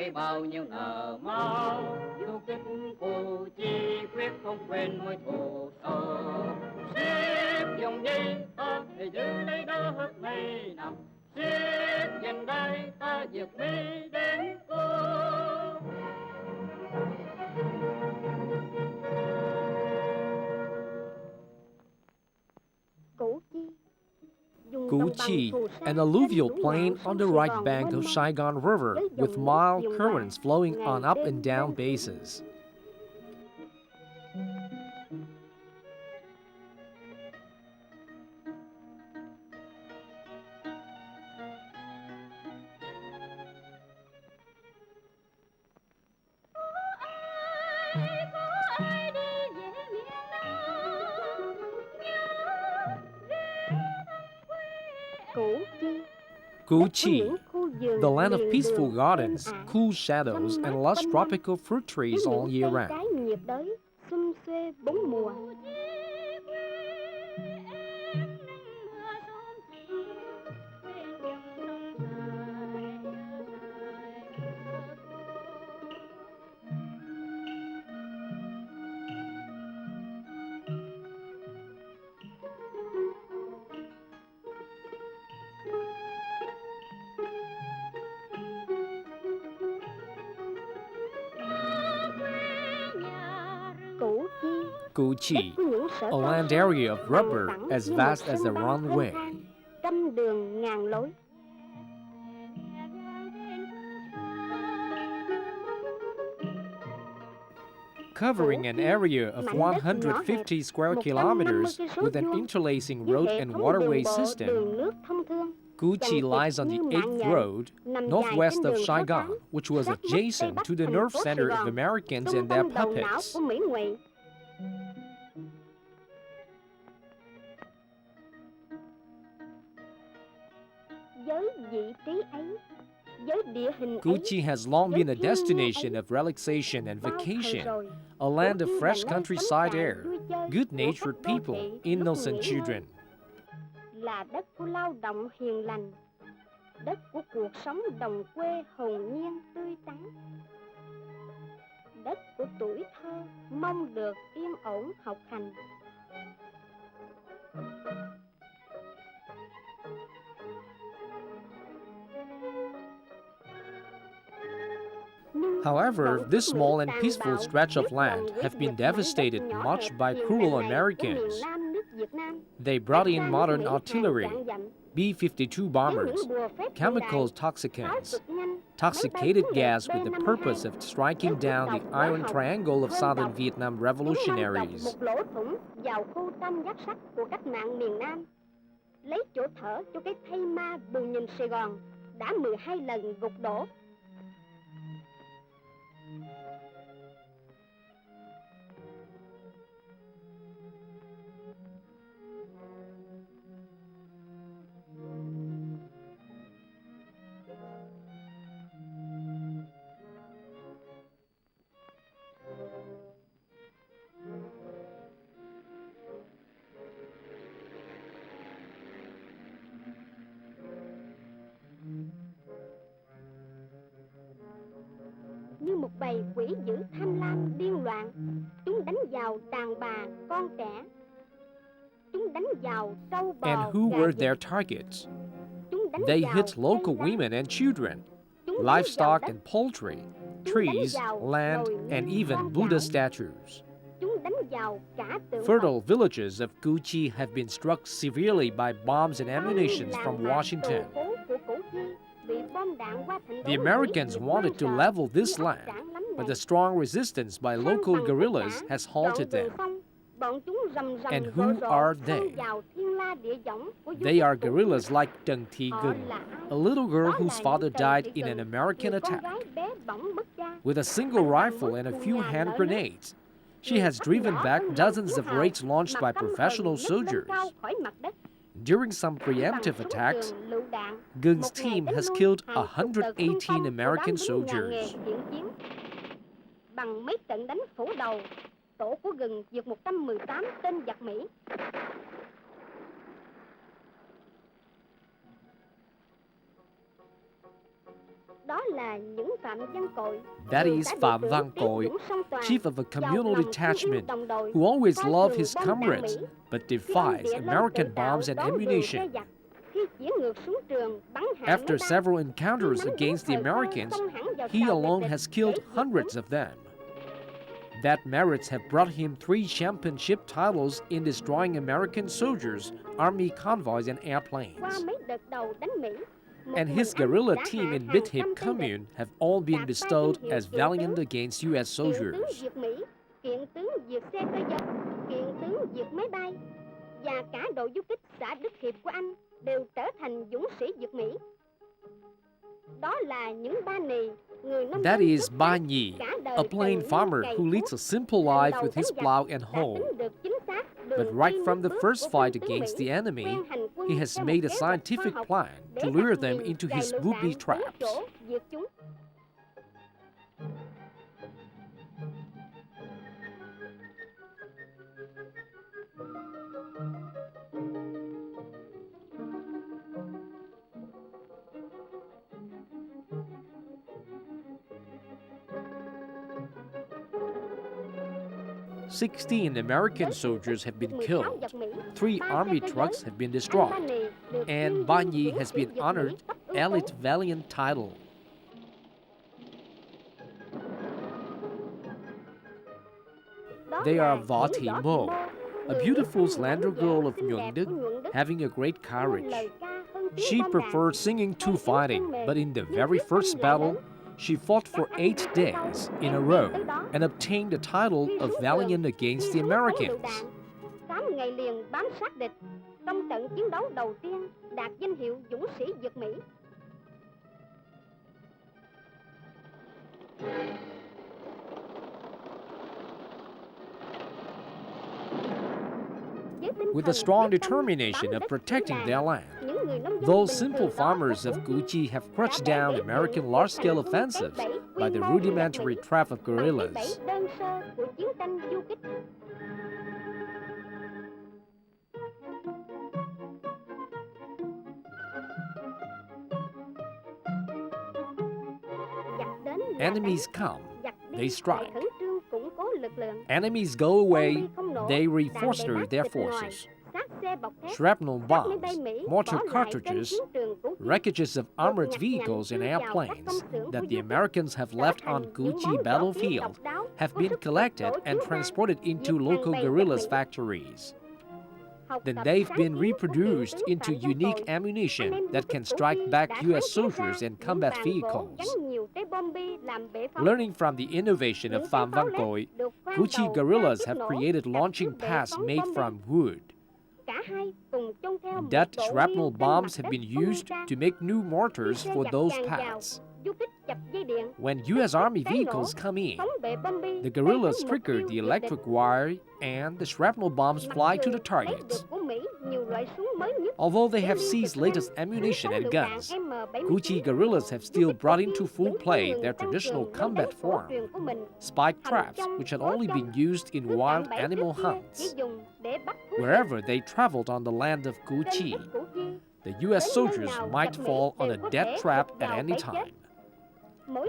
khi bao nhiêu nở máu, du kích Củ Chi quyết không quên mối thù sâu. Xiết dòng đi ta để giữ lấy đó hết mấy năm, xiết dần đây ta diệt Mỹ đến cùng. Củ Chi, an alluvial plain on the right bank of Saigon River with mild currents flowing on up and down bases. Củ Chi, the land of peaceful gardens, cool shadows, and lush tropical fruit trees all year round. Củ Chi, a land area of rubber as vast as the runway. Covering an area of 150 square kilometers with an interlacing road and waterway system, Củ Chi lies on the 8th Road, northwest of Saigon, which was adjacent to the nerve center of Americans and their puppets. Củ Chi has long been a destination of relaxation and vacation, a land of fresh countryside air, good-natured people, innocent children. Là đất của lao động hiền lành, đất của cuộc sống đồng quê hồn nhiên tươi tắn, đất của tuổi thơ mong được yên ổn học hành. However, this small and peaceful stretch of land have been devastated much by cruel Americans. They brought in modern artillery, B-52 bombers, chemical toxicants, toxicated gas with the purpose of striking down the Iron Triangle of Southern Vietnam revolutionaries. Lấy chỗ thở cho cái thây ma bù nhìn Sài Gòn đã 12 lần gục đổ. Như một bầy quỷ dữ tham lam điên loạn, chúng đánh vào đàn bà, con trẻ. Chúng đánh vào trâu bò. And who were their targets? They hit local women and children, livestock and poultry, trees, land, and even Buddha statues. Fertile villages of Củ Chi have been struck severely by bombs and ammunition from Washington. The Americans wanted to level this land, but the strong resistance by local guerrillas has halted them. And who are they? They are guerrillas like Trần Thị Gừng, a little girl whose father died in an American attack. With a single rifle and a few hand grenades, she has driven back dozens of raids launched by professional soldiers. During some preemptive attacks, Gung's team has killed 118 American soldiers. Bằng mấy trận đánh phủ đầu, tổ của Gừng diệt 118 tên giặc Mỹ. đó là những phạm văn cội. That is Phạm Văn Cội, chief of a communal detachment who always loved his comrades but defies American bombs and ammunition. After several encounters against the Americans, he alone has killed hundreds of them. That merits have brought him 3 championship titles in destroying American soldiers, army convoys, and airplanes. And his guerrilla team in Big Hiệp commune have all been bestowed as valiant against U.S. soldiers. Kiện tướng diệt xe cơ giới, kiện tướng diệt máy bay và cả đội du kích xã Đức Hiệp của Anh đều trở thành dũng sĩ diệt Mỹ. Đó là những ba nì, người nông That dân is xuất Ba sắc, Nhì, cả a đời plain cần farmer cày who leads a simple cuốc. life Lần with his đầu plow theo and giặc, hoe. đã tính được chính xác But đường right đi from the nước first bước của fight quân tướng against Mỹ, the enemy, quen hành quân he has theo made một a kế hoạch scientific khoa học plan để to áp lure them nhiều into vài his lựu booby đạn trúng traps. chỗ diệt chúng. "16 American soldiers have been killed, 3 army trucks have been destroyed, and Ba Nhì has been honored Elite Valiant title." They are Võ Thị Mô, a beautiful slender girl of Nhuận Đức, having a great courage. She preferred singing to fighting, but in the very first battle, she fought for 8 days in a row and obtained the title of Valiant against the Americans. 8 ngày liền bám sát địch, trong trận chiến đấu đầu tiên đạt danh hiệu dũng sĩ diệt Mỹ. With a strong determination of protecting their land, those simple farmers of Củ Chi have crushed down American large-scale offensives by the rudimentary trap of guerrillas. Đơn sơ của chiến tranh du kích. Enemies come, they strike. Khẩn trương củng cố lực lượng. Enemies go away, they refoster their forces. Shrapnel bombs, mortar cartridges, wreckages of armored vehicles and airplanes that the Americans have left on Củ Chi battlefield have been collected and transported into local guerrillas' factories. Then they've been reproduced into unique ammunition that can strike back U.S. soldiers and combat vehicles. Learning from the innovation of Phạm Văn Cội, Củ Chi guerrillas have created launching pads made from wood. That shrapnel bombs have been used to make new mortars for those pads. When U.S. Army vehicles come in, the guerrillas trigger the electric wire and the shrapnel bombs fly to the targets. Although they have seized latest ammunition and guns, Củ Chi guerrillas have still brought into full play their traditional combat form, spike traps, which had only been used in wild animal hunts. Wherever they traveled on the land of Củ Chi, the U.S. soldiers might fall on a death trap at any time.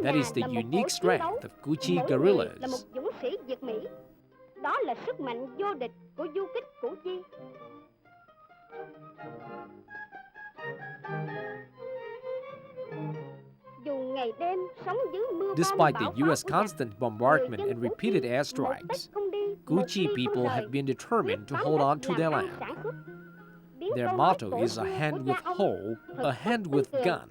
That is the unique strength of Củ Chi guerrillas. Đó là sức mạnh vô địch của du kích Củ Chi. Despite the U.S. constant bombardment and repeated airstrikes, Củ Chi people have been determined to hold on to their land. Their motto is a hand with hoe, a hand with gun.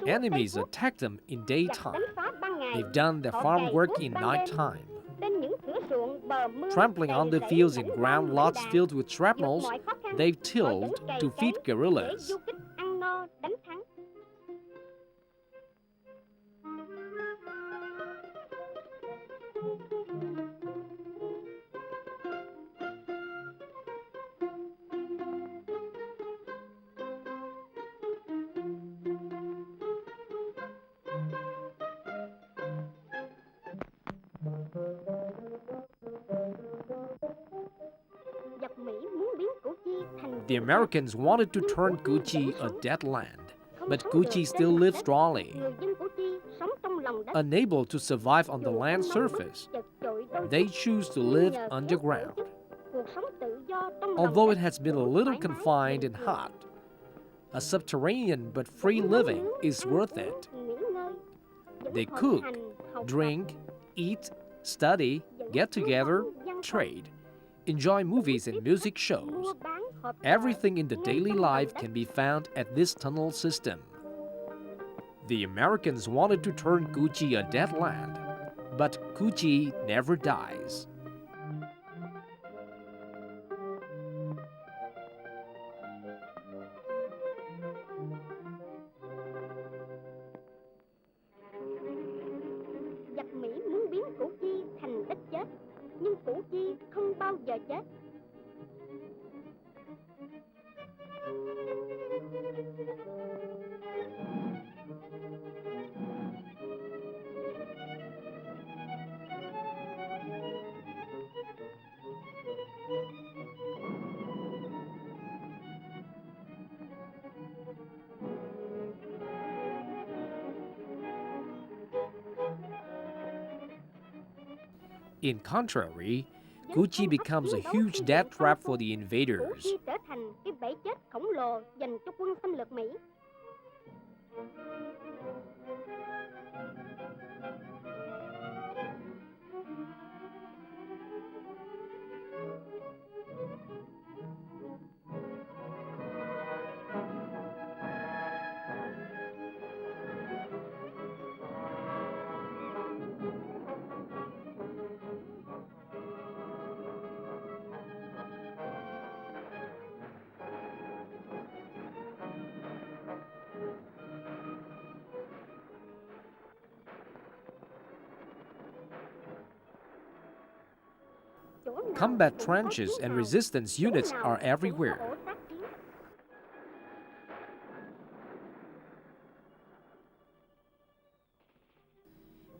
Enemies attack them in daytime. They've done their farm work in nighttime. Trampling on the fields in ground lots filled with shrapnels, they've tilled to feed guerrillas. Giặc Mỹ muốn biến Củ Chi thành The Americans wanted to turn Củ Chi a dead land, But Củ Chi still lives strongly. Người dân Củ Chi sống trong lòng đất. Unable to survive on the land surface, they choose to live underground. Cuộc sống tự do trong lòng Although đất it has been a little confined and hot, a subterranean but free living is worth it. nghỉ ngơi, vẫn They học cook, hành, học drink, eat, study, get together, trade, enjoy movies and music tập, shows. mua bán, họp chợ, Everything in the ngay daily trong lòng life đất. can be found at this tunnel system. The Americans wanted to turn Củ Chi a dead land, but Củ Chi never dies. Giặc Mỹ muốn biến Củ Chi thành đất chết, nhưng Củ Chi không bao giờ chết. In contrary, Củ Chi becomes a huge death trap for the Củ invaders. Chi trở thành cái bẫy chết khổng lồ dành cho quân xâm lược Mỹ. Chỗ nào Combat cũng có trenches chiến and hào, resistance chỗ units nào are cũng có everywhere. ổ tác chiến.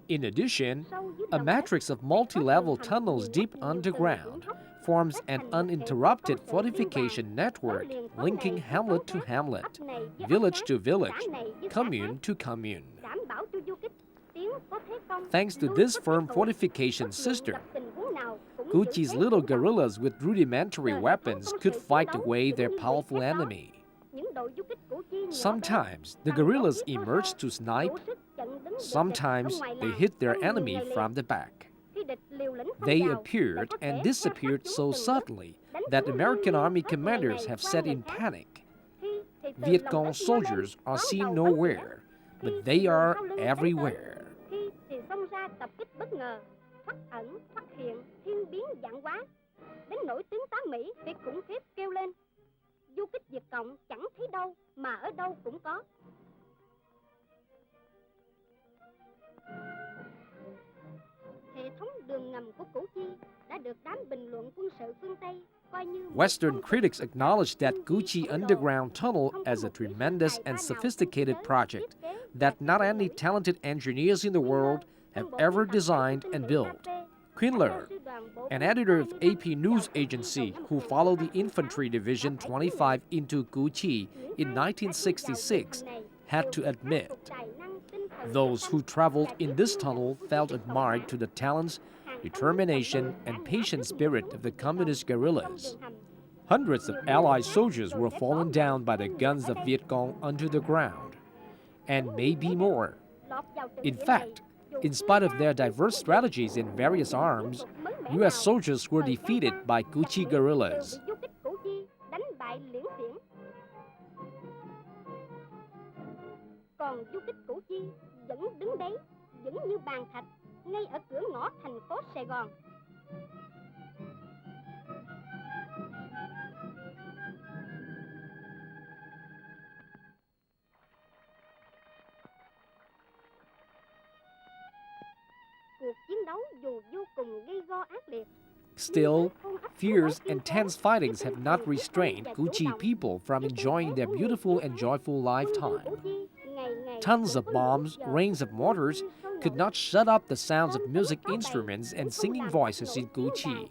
In addition, Sâu dưới a lòng đất, matrix of multi-level tunnels deep underground forms an uninterrupted fortification network linking hamlet to hamlet, village to village, commune to commune. đảm bảo cho du kích tiến có thế công, Thanks to lui this có thế firm thủ, fortification bất luận system, gặp tình huống nào cũng Củ giữ Chi's thế little chủ động. guerrillas with rudimentary Nhờ hệ thống weapons quân could sự chiến fight đấu away cũng their như powerful vậy đó, enemy. những đội du kích Củ Chi nhỏ bé, Sometimes the bằng vũ guerrillas khí thô emerge sơ, to snipe, đủ sức chặn đứng địch ở sometimes ngoài they làng hit their trong nhiều enemy ngày liền. from the back. Khi địch liều lĩnh xông They vào, lại appeared có thể and theo disappeared sát so chúng từng bước, suddenly đánh that chúng American liên army tiếp hết ngày commanders này have qua said ngày in khác. panic. Khi thì từ Viet lòng Cong đất soldiers nhô lên, are đón seen đầu bắn tỉa. nowhere, Khi but thì they từ are sau lưng đánh tới. everywhere. Khi thì xông ra tập kích bất ngờ, thoát ẩn, thoát hiện, thiên biến vạn hóa. Đến nỗi tướng tá Mỹ bị khủng khiếp kêu lên: du kích Việt Cộng chẳng thấy đâu mà ở đâu cũng có. Hệ thống đường ngầm của Củ Chi đã được đám bình luận quân sự phương Tây coi như một Western công trình critics phức tạp, acknowledge that tinh Củ vi Chi khổng lồ. underground tunnel Không có as a một kỹ sư tremendous tài and ba nào sophisticated thiết kế project và that xây not dựng any nổi. talented engineers in the world have ever designed and built. Quinler, an editor of AP news agency who followed the infantry division 25 into Củ Chi in 1966, had to admit those who traveled in this tunnel felt admired to the talents, determination, and patient spirit of the communist guerrillas. Hundreds of Allied soldiers were fallen down by the guns of Viet Cong under the ground, and maybe more. In fact, in spite of their diverse strategies in various arms, U.S. soldiers were defeated by Củ Chi guerrillas. Còn du kích Củ Chi vẫn đứng đấy, vững như bàn thạch, ngay ở cửa ngõ thành phố Sài Gòn. Cuộc chiến đấu dù vô cùng gay go ác liệt. Still, fierce and tense fightings have not restrained Củ Chi people from enjoying their beautiful and joyful lifetime. Tons of bombs, rains of mortars could not shut up the sounds of music instruments and singing voices in Củ Chi.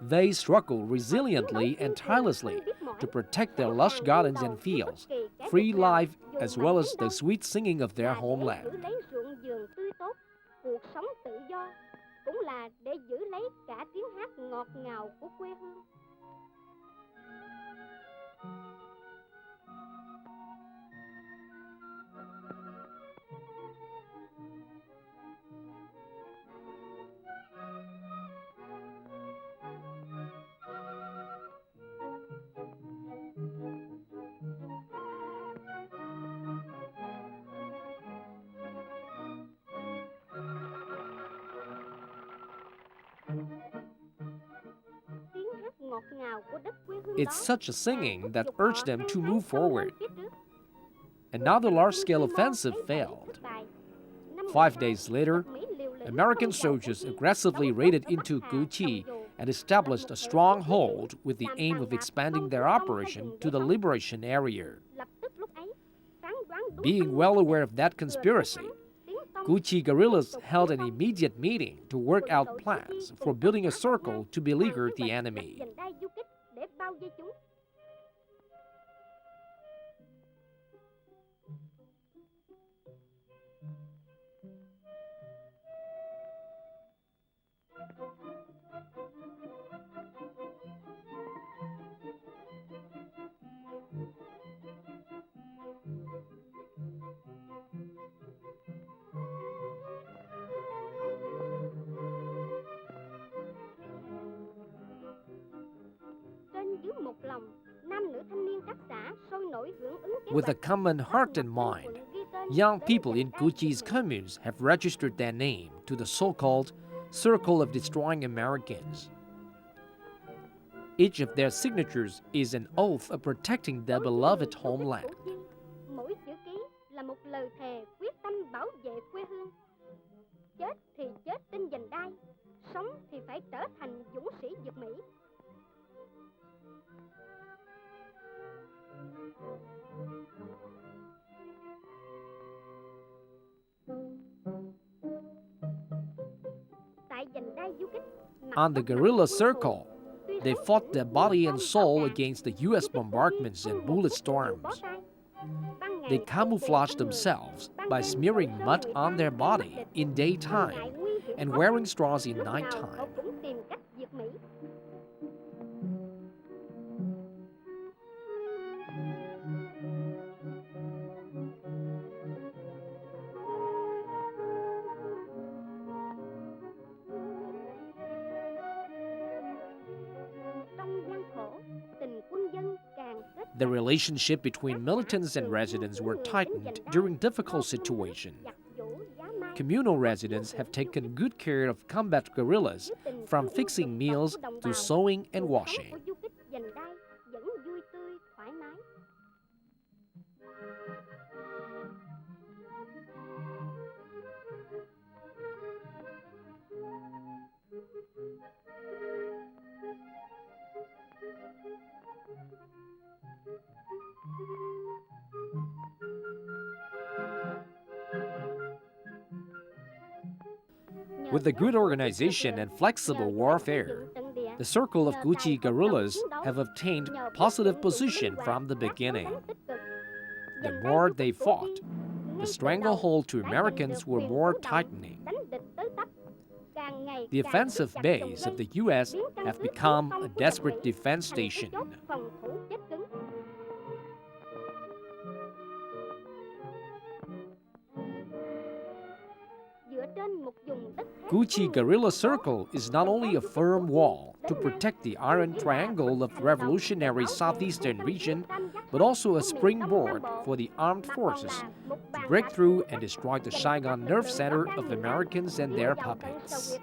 They struggle resiliently and tirelessly to protect their lush gardens and fields, free life as well as the sweet singing of their Là để homeland. giữ lấy ruộng vườn tươi tốt, cuộc sống tự do, cũng là để giữ lấy cả tiếng hát ngọt ngào của quê hương. It's such a singing that urged them to move forward. Another large-scale offensive failed. 5 days later, American soldiers aggressively raided into Củ Chi and established a stronghold with the aim of expanding their operation to the liberation area. Being well aware of that conspiracy, Củ Chi guerrillas held an immediate meeting to work out plans for building a circle to beleaguer the enemy. With a common heart and mind, young people in Củ Chi's communes have registered their name to the so-called Circle of Destroying Americans. Each of their signatures is an oath of protecting their beloved homeland. Mỗi chữ ký là một lời thề quyết tâm bảo vệ quê hương. Chết thì chết trên vành đai, sống thì phải trở thành dũng sĩ Việt Mỹ. On the guerrilla circle, they fought their body and soul against the U.S. bombardments and bullet storms. They camouflaged themselves by smearing mud on their body in daytime and wearing straws in nighttime. The relationship between militants and residents were tightened during difficult situations. Communal residents have taken good care of combat guerrillas, from fixing meals to sewing and washing. With the good organization and flexible warfare, the Circle of Củ Chi guerrillas have obtained positive position from the beginning. The more they fought, the stranglehold to Americans were more tightening. The offensive base of the U.S. have become a desperate defense station. Củ Chi Guerrilla Circle is not only a firm wall to protect the Iron Triangle of the revolutionary southeastern region, but also a springboard for the armed forces to break through and destroy the Saigon nerve center of Americans and their puppets.